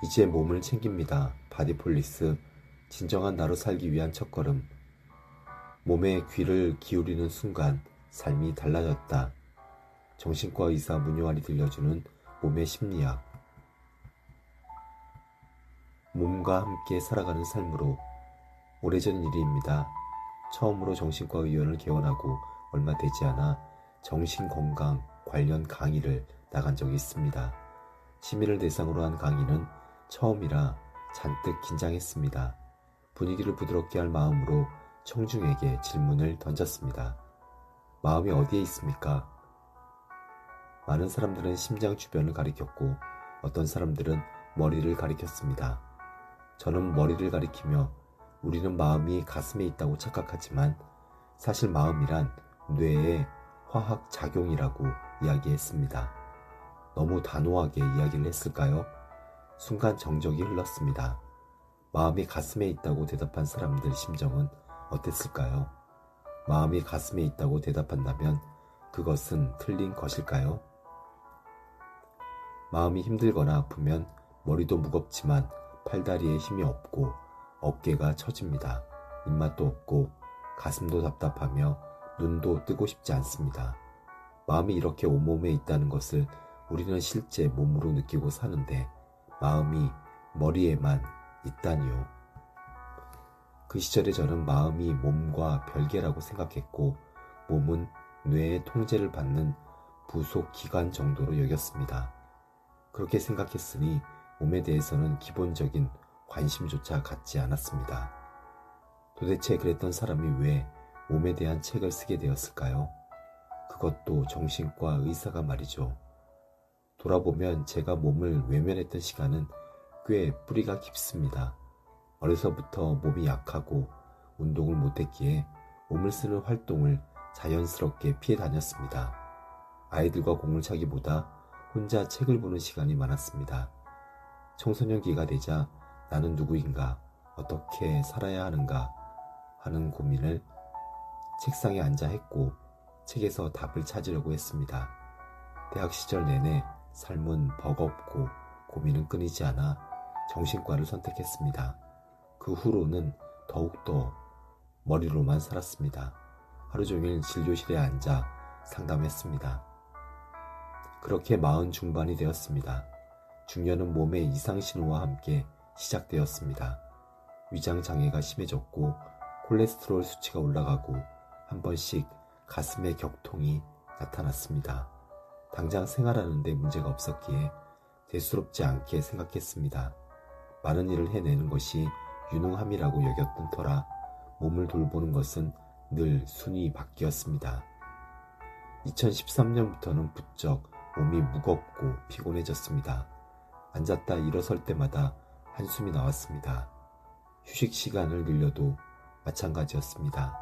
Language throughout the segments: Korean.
이제 몸을 챙깁니다. 바디폴리스, 진정한 나로 살기 위한 첫걸음. 몸에 귀를 기울이는 순간 삶이 달라졌다. 정신과 의사 문효환이 들려주는 몸의 심리학. 몸과 함께 살아가는 삶으로. 오래전 일입니다. 처음으로 정신과 의원을 개원하고 얼마 되지 않아 정신건강 관련 강의를 나간 적이 있습니다. 시민을 대상으로 한 강의는 처음이라 잔뜩 긴장했습니다. 분위기를 부드럽게 할 마음으로 청중에게 질문을 던졌습니다. 마음이 어디에 있습니까? 많은 사람들은 심장 주변을 가리켰고 어떤 사람들은 머리를 가리켰습니다. 저는 머리를 가리키며 우리는 마음이 가슴에 있다고 착각하지만 사실 마음이란 뇌의 화학 작용이라고 이야기했습니다. 너무 단호하게 이야기를 했을까요? 순간 정적이 흘렀습니다. 마음이 가슴에 있다고 대답한 사람들 심정은 어땠을까요? 마음이 가슴에 있다고 대답한다면 그것은 틀린 것일까요? 마음이 힘들거나 아프면 머리도 무겁지만 팔다리에 힘이 없고 어깨가 처집니다. 입맛도 없고 가슴도 답답하며 눈도 뜨고 싶지 않습니다. 마음이 이렇게 온몸에 있다는 것을 우리는 실제 몸으로 느끼고 사는데 마음이 머리에만 있다니요. 그 시절에 저는 마음이 몸과 별개라고 생각했고 몸은 뇌의 통제를 받는 부속 기관 정도로 여겼습니다. 그렇게 생각했으니 몸에 대해서는 기본적인 관심조차 갖지 않았습니다. 도대체 그랬던 사람이 왜 몸에 대한 책을 쓰게 되었을까요? 그것도 정신과 의사가 말이죠. 돌아보면 제가 몸을 외면했던 시간은 꽤 뿌리가 깊습니다. 어려서부터 몸이 약하고 운동을 못했기에 몸을 쓰는 활동을 자연스럽게 피해 다녔습니다. 아이들과 공을 차기보다 혼자 책을 보는 시간이 많았습니다. 청소년기가 되자 나는 누구인가, 어떻게 살아야 하는가 하는 고민을 책상에 앉아 했고 책에서 답을 찾으려고 했습니다. 대학 시절 내내 삶은 버겁고 고민은 끊이지 않아 정신과를 선택했습니다. 그 후로는 더욱더 머리로만 살았습니다. 하루 종일 진료실에 앉아 상담했습니다. 그렇게 40 중반이 되었습니다. 중년은 몸의 이상 신호와 함께 시작되었습니다. 위장 장애가 심해졌고 콜레스테롤 수치가 올라가고 한 번씩 가슴의 격통이 나타났습니다. 당장 생활하는 데 문제가 없었기에 대수롭지 않게 생각했습니다. 많은 일을 해내는 것이 유능함이라고 여겼던 터라 몸을 돌보는 것은 늘 순위 바뀌었습니다. 2013년부터는 부쩍 몸이 무겁고 피곤해졌습니다. 앉았다 일어설 때마다 한숨이 나왔습니다. 휴식 시간을 늘려도 마찬가지였습니다.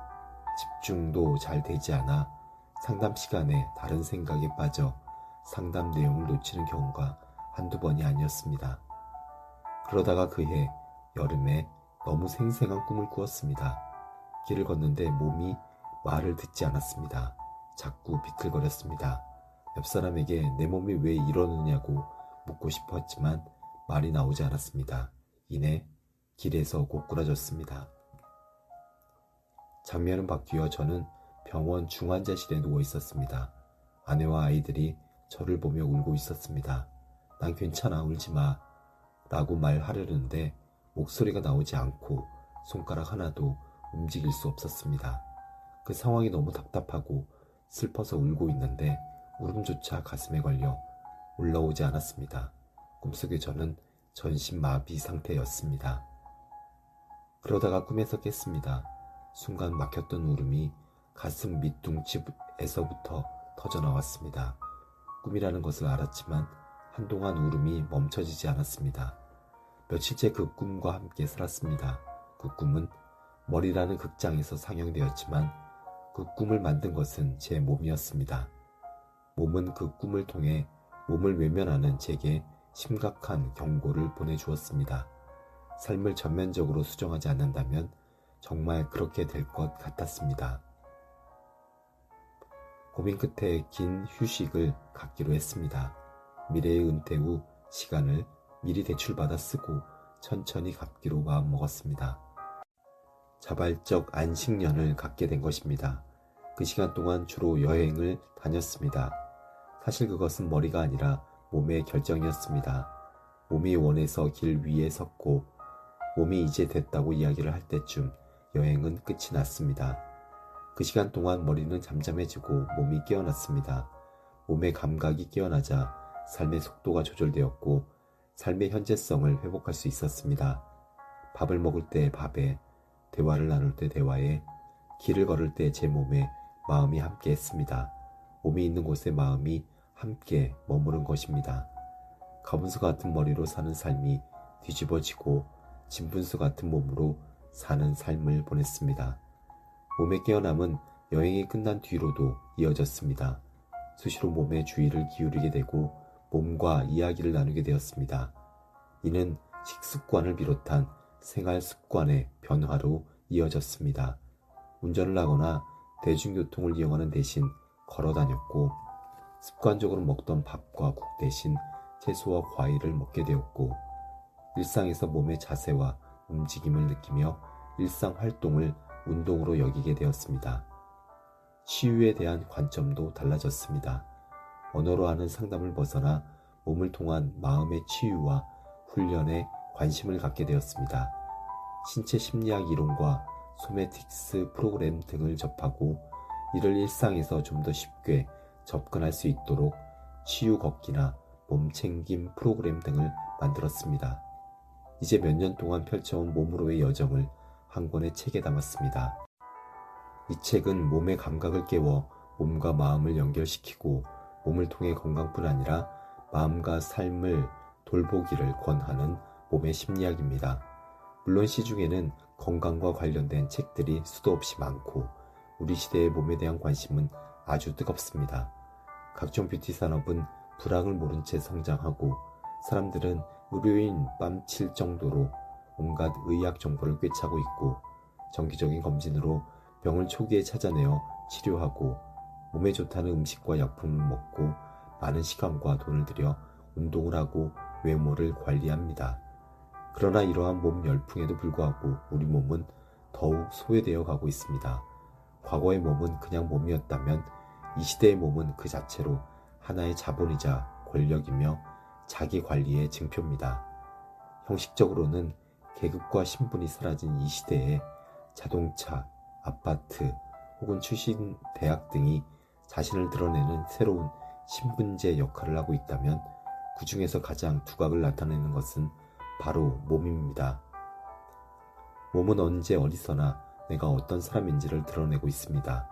집중도 잘 되지 않아 상담 시간에 다른 생각에 빠져 상담 내용을 놓치는 경우가 한두 번이 아니었습니다. 그러다가 그해 여름에 너무 생생한 꿈을 꾸었습니다. 길을 걷는데 몸이 말을 듣지 않았습니다. 자꾸 비틀거렸습니다. 옆 사람에게 내 몸이 왜 이러느냐고 묻고 싶었지만 말이 나오지 않았습니다. 이내 길에서 고꾸라졌습니다. 장면은 바뀌어 저는 병원 중환자실에 누워 있었습니다. 아내와 아이들이 저를 보며 울고 있었습니다. 난 괜찮아, 울지 마 라고 말하려는데 목소리가 나오지 않고 손가락 하나도 움직일 수 없었습니다. 그 상황이 너무 답답하고 슬퍼서 울고 있는데 울음조차 가슴에 걸려 올라오지 않았습니다. 꿈속에 저는 전신마비 상태였습니다. 그러다가 꿈에서 깼습니다. 순간 막혔던 울음이 가슴 밑둥치에서부터 터져나왔습니다. 꿈이라는 것을 알았지만 한동안 울음이 멈춰지지 않았습니다. 며칠째 그 꿈과 함께 살았습니다. 그 꿈은 머리라는 극장에서 상영되었지만 그 꿈을 만든 것은 제 몸이었습니다. 몸은 그 꿈을 통해 몸을 외면하는 제게 심각한 경고를 보내주었습니다. 삶을 전면적으로 수정하지 않는다면 정말 그렇게 될 것 같았습니다. 고민 끝에 긴 휴식을 갖기로 했습니다. 미래의 은퇴 후 시간을 미리 대출받아 쓰고 천천히 갚기로 마음먹었습니다. 자발적 안식년을 갖게 된 것입니다. 그 시간 동안 주로 여행을 다녔습니다. 사실 그것은 머리가 아니라 몸의 결정이었습니다. 몸이 원해서 길 위에 섰고 몸이 이제 됐다고 이야기를 할 때쯤 여행은 끝이 났습니다. 그 시간 동안 머리는 잠잠해지고 몸이 깨어났습니다. 몸의 감각이 깨어나자 삶의 속도가 조절되었고 삶의 현재성을 회복할 수 있었습니다. 밥을 먹을 때 밥에, 대화를 나눌 때 대화에, 길을 걸을 때 제 몸에 마음이 함께 했습니다. 몸이 있는 곳에 마음이 함께 머무른 것입니다. 가분수 같은 머리로 사는 삶이 뒤집어지고 진분수 같은 몸으로 사는 삶을 보냈습니다. 몸의 깨어남은 여행이 끝난 뒤로도 이어졌습니다. 수시로 몸의 주의를 기울이게 되고 몸과 이야기를 나누게 되었습니다. 이는 식습관을 비롯한 생활 습관의 변화로 이어졌습니다. 운전을 하거나 대중교통을 이용하는 대신 걸어 다녔고 습관적으로 먹던 밥과 국 대신 채소와 과일을 먹게 되었고 일상에서 몸의 자세와 움직임을 느끼며 일상 활동을 운동으로 여기게 되었습니다. 치유에 대한 관점도 달라졌습니다. 언어로 하는 상담을 벗어나 몸을 통한 마음의 치유와 훈련에 관심을 갖게 되었습니다. 신체 심리학 이론과 소매틱스 프로그램 등을 접하고 이를 일상에서 좀 더 쉽게 접근할 수 있도록 치유 걷기나 몸챙김 프로그램 등을 만들었습니다. 이제 몇 년 동안 펼쳐온 몸으로의 여정을 한 권의 책에 담았습니다. 이 책은 몸의 감각을 깨워 몸과 마음을 연결시키고 몸을 통해 건강뿐 아니라 마음과 삶을 돌보기를 권하는 몸의 심리학입니다. 물론 시중에는 건강과 관련된 책들이 수도 없이 많고 우리 시대의 몸에 대한 관심은 아주 뜨겁습니다. 각종 뷰티 산업은 불황을 모른 채 성장하고 사람들은 의료인 뺨칠 정도로 온갖 의학 정보를 꿰차고 있고 정기적인 검진으로 병을 초기에 찾아내어 치료하고 몸에 좋다는 음식과 약품을 먹고 많은 시간과 돈을 들여 운동을 하고 외모를 관리합니다. 그러나 이러한 몸 열풍에도 불구하고 우리 몸은 더욱 소외되어 가고 있습니다. 과거의 몸은 그냥 몸이었다면 이 시대의 몸은 그 자체로 하나의 자본이자 권력이며 자기 관리의 증표입니다. 형식적으로는 계급과 신분이 사라진 이 시대에 자동차, 아파트 혹은 출신 대학 등이 자신을 드러내는 새로운 신분제 역할을 하고 있다면 그 중에서 가장 두각을 나타내는 것은 바로 몸입니다. 몸은 언제 어디서나 내가 어떤 사람인지를 드러내고 있습니다.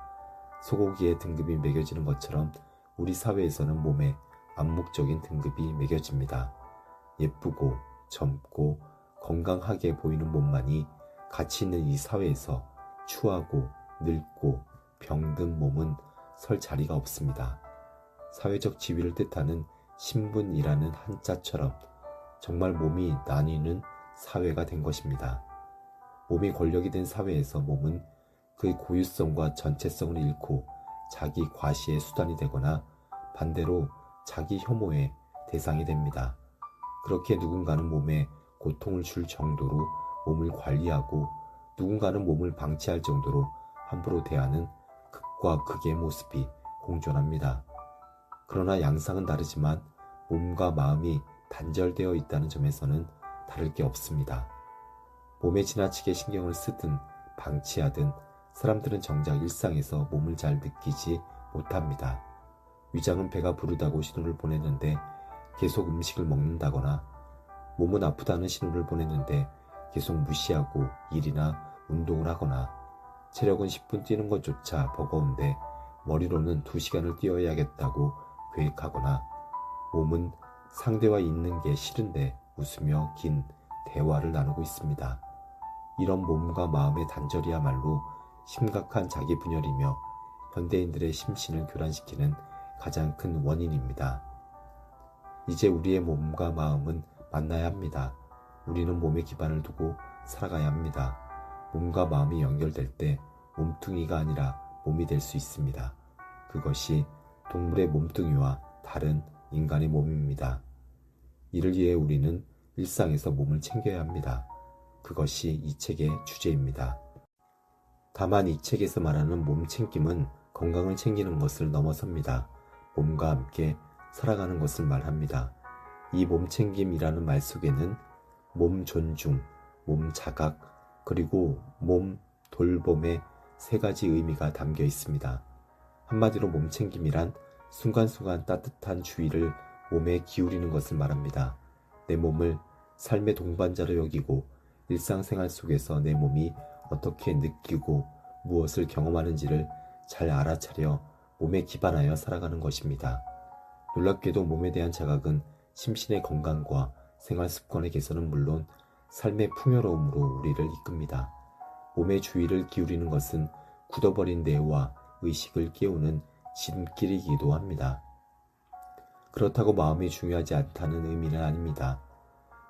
소고기의 등급이 매겨지는 것처럼 우리 사회에서는 몸에 암묵적인 등급이 매겨집니다. 예쁘고 젊고 건강하게 보이는 몸만이 가치 있는 이 사회에서 추하고 늙고 병든 몸은 설 자리가 없습니다. 사회적 지위를 뜻하는 신분이라는 한자처럼 정말 몸이 나뉘는 사회가 된 것입니다. 몸이 권력이 된 사회에서 몸은 그 고유성과 전체성을 잃고 자기 과시의 수단이 되거나 반대로 자기 혐오의 대상이 됩니다. 그렇게 누군가는 몸에 고통을 줄 정도로 몸을 관리하고 누군가는 몸을 방치할 정도로 함부로 대하는 극과 극의 모습이 공존합니다. 그러나 양상은 다르지만 몸과 마음이 단절되어 있다는 점에서는 다를 게 없습니다. 몸에 지나치게 신경을 쓰든 방치하든 사람들은 정작 일상에서 몸을 잘 느끼지 못합니다. 위장은 배가 부르다고 신호를 보냈는데 계속 음식을 먹는다거나 몸은 아프다는 신호를 보냈는데 계속 무시하고 일이나 운동을 하거나 체력은 10분 뛰는 것조차 버거운데 머리로는 2시간을 뛰어야겠다고 계획하거나 몸은 상대와 있는 게 싫은데 웃으며 긴 대화를 나누고 있습니다. 이런 몸과 마음의 단절이야말로 심각한 자기 분열이며 현대인들의 심신을 교란시키는 가장 큰 원인입니다. 이제 우리의 몸과 마음은 만나야 합니다. 우리는 몸에 기반을 두고 살아가야 합니다. 몸과 마음이 연결될 때 몸뚱이가 아니라 몸이 될 수 있습니다. 그것이 동물의 몸뚱이와 다른 인간의 몸입니다. 이를 위해 우리는 일상에서 몸을 챙겨야 합니다. 그것이 이 책의 주제입니다. 다만 이 책에서 말하는 몸 챙김은 건강을 챙기는 것을 넘어섭니다. 몸과 함께 살아가는 것을 말합니다. 이 몸 챙김이라는 말 속에는 몸 존중, 몸 자각, 그리고 몸 돌봄의 세 가지 의미가 담겨 있습니다. 한마디로 몸 챙김이란 순간순간 따뜻한 주의를 몸에 기울이는 것을 말합니다. 내 몸을 삶의 동반자로 여기고 일상생활 속에서 내 몸이 어떻게 느끼고 무엇을 경험하는지를 잘 알아차려 몸에 기반하여 살아가는 것입니다. 놀랍게도 몸에 대한 자각은 심신의 건강과 생활 습관의 개선은 물론 삶의 풍요로움으로 우리를 이끕니다. 몸의 주의를 기울이는 것은 굳어버린 뇌와 의식을 깨우는 지름길이기도 합니다. 그렇다고 마음이 중요하지 않다는 의미는 아닙니다.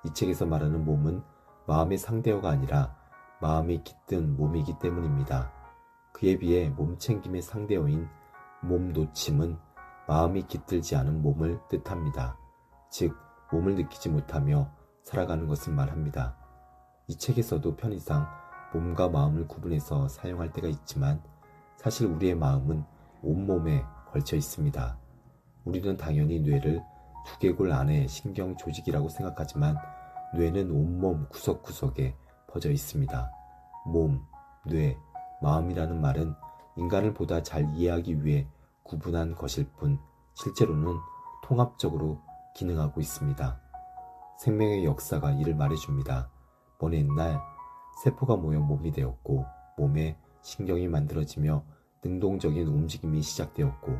이 책에서 말하는 몸은 마음의 상대어가 아니라 마음이 깃든 몸이기 때문입니다. 그에 비해 몸챙김의 상대어인 몸놓침은 마음이 깃들지 않은 몸을 뜻합니다. 즉, 몸을 느끼지 못하며 살아가는 것을 말합니다. 이 책에서도 편의상 몸과 마음을 구분해서 사용할 때가 있지만 사실 우리의 마음은 온몸에 걸쳐 있습니다. 우리는 당연히 뇌를 두개골 안의 신경 조직이라고 생각하지만 뇌는 온몸 구석구석에 퍼져 있습니다. 몸, 뇌, 마음이라는 말은 인간을 보다 잘 이해하기 위해 구분한 것일 뿐 실제로는 통합적으로 기능하고 있습니다. 생명의 역사가 이를 말해줍니다. 먼 옛날 세포가 모여 몸이 되었고 몸에 신경이 만들어지며 능동적인 움직임이 시작되었고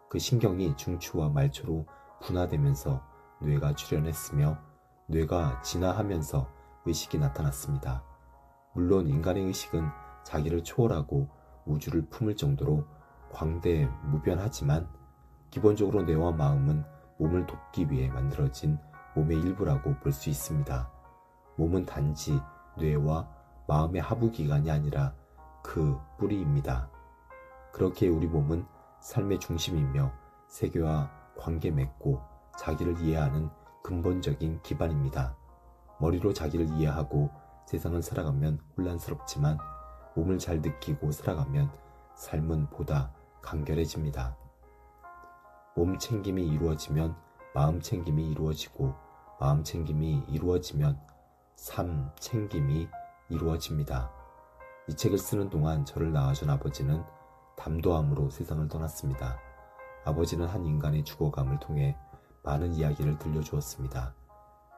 그 신경이 중추와 말초로 분화되면서 뇌가 출현했으며 뇌가 진화하면서 의식이 나타났습니다. 물론 인간의 의식은 자기를 초월하고 우주를 품을 정도로 광대무변하지만 기본적으로 뇌와 마음은 몸을 돕기 위해 만들어진 몸의 일부라고 볼 수 있습니다. 몸은 단지 뇌와 마음의 하부기관이 아니라 그 뿌리입니다. 그렇게 우리 몸은 삶의 중심이며 세계와 관계 맺고 자기를 이해하는 근본적인 기반입니다. 머리로 자기를 이해하고 세상을 살아가면 혼란스럽지만 몸을 잘 느끼고 살아가면 삶은 보다 간결해집니다. 몸 챙김이 이루어지면 마음 챙김이 이루어지고 마음 챙김이 이루어지면 삶 챙김이 이루어집니다. 이 책을 쓰는 동안 저를 낳아준 아버지는 담도함으로 세상을 떠났습니다. 아버지는 한 인간의 죽어감을 통해 많은 이야기를 들려주었습니다.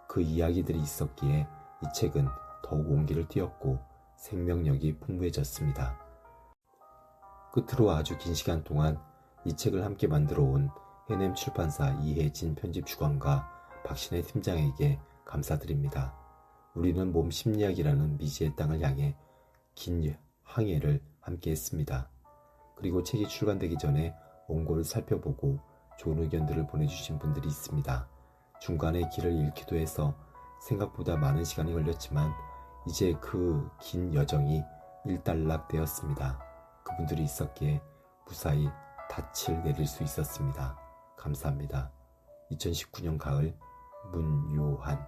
그 이야기들이 있었기에 이 책은 더욱 온기를 띄었고 생명력이 풍부해졌습니다. 끝으로 아주 긴 시간 동안 이 책을 함께 만들어 온 해냄 출판사 이혜진 편집주관과 박신혜 팀장에게 감사드립니다. 우리는 몸 심리학이라는 미지의 땅을 향해 긴 항해를 함께 했습니다. 그리고 책이 출간되기 전에 원고를 살펴보고 좋은 의견들을 보내주신 분들이 있습니다. 중간에 길을 잃기도 해서 생각보다 많은 시간이 걸렸지만 이제 그 긴 여정이 일단락되었습니다. 그분들이 있었기에 무사히 닻을 내릴 수 있었습니다. 감사합니다. 2019년 가을 문요한